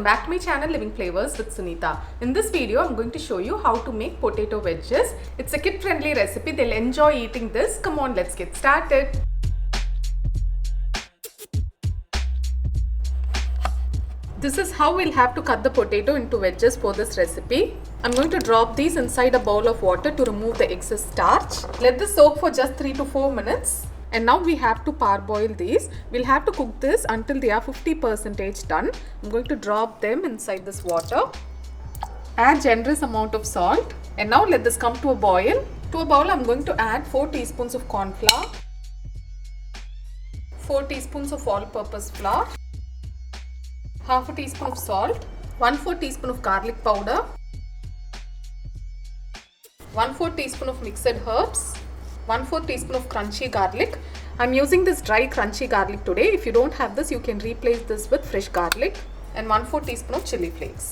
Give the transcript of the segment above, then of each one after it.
back to my channel Living Flavors with Sunitha. In this video, I'm going to show you how to make potato wedges. It's a kid-friendly recipe. They'll enjoy eating this. Come on, let's get started. This is how we'll have to cut the potato into wedges for this recipe. I'm going to drop these inside a bowl of water to remove the excess starch. Let this soak for just 3 to 4 minutes. And now we have to parboil these. We'll have to cook this until they are 50% done. I'm going to drop them inside this water. Add generous amount of salt. And now let this come to a boil. To a bowl, I'm going to add 4 teaspoons of corn flour, 4 teaspoons of all-purpose flour, half a teaspoon of salt, 1/4 teaspoon of garlic powder, 1/4 teaspoon of mixed herbs, 1/4 teaspoon of crunchy garlic. I'm using this dry crunchy garlic today. If you don't have this, you can replace this with fresh garlic, and 1/4 teaspoon of chili flakes.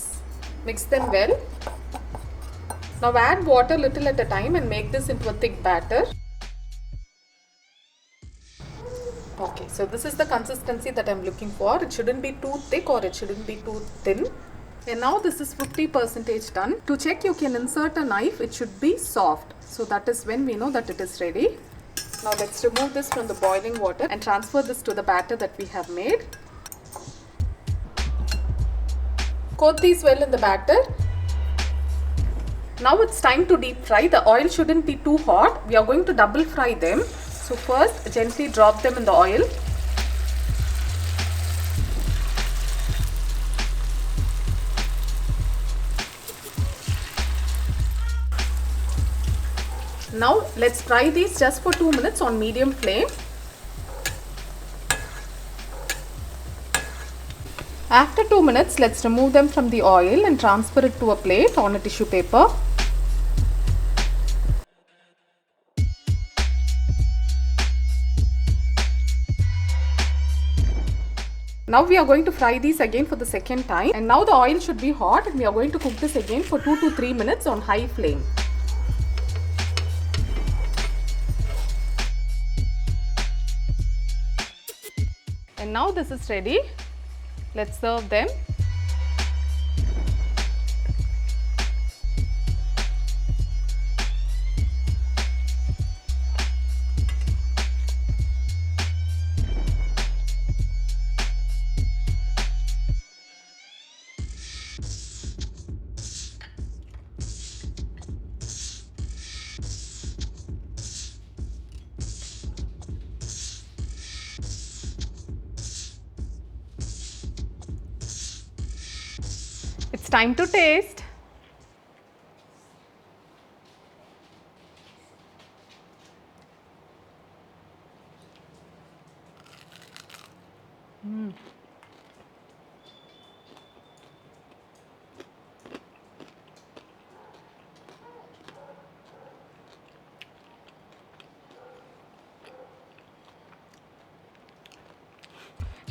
Mix them well. Now add water little at a time and make this into a thick batter. Okay, so this is the consistency that I'm looking for. It shouldn't be too thick or it shouldn't be too thin. And now this is 50% done. To check, you can insert a knife. It should be soft. So that is when we know that it is ready. Now let's remove this from the boiling water and transfer this to the batter that we have made. Coat these well in the batter. Now it's time to deep fry. The oil shouldn't be too hot. We are going to double fry them. So first, gently drop them in the oil. Now let's fry these just for 2 minutes on medium flame. After 2 minutes, let's remove them from the oil and transfer it to a plate on a tissue paper. Now we are going to fry these again for the second time, and now the oil should be hot and we are going to cook this again for 2 to 3 minutes on high flame. And now this is ready. Let's serve them. It's time to taste.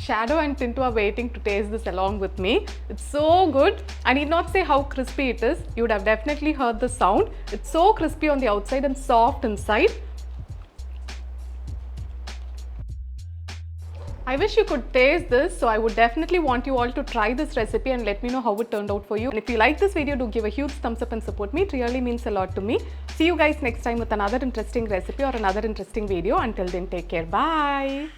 Shadow and Tintu are waiting to taste this along with me. It's so good. I need not say how crispy it is. You would have definitely heard the sound. It's so crispy on the outside and soft inside. I wish you could taste this, so I would definitely want you all to try this recipe and let me know how it turned out for you. And if you like this video, do give a huge thumbs up and support me. It really means a lot to me. See you guys next time with another interesting recipe or another interesting video. Until then, take care. Bye.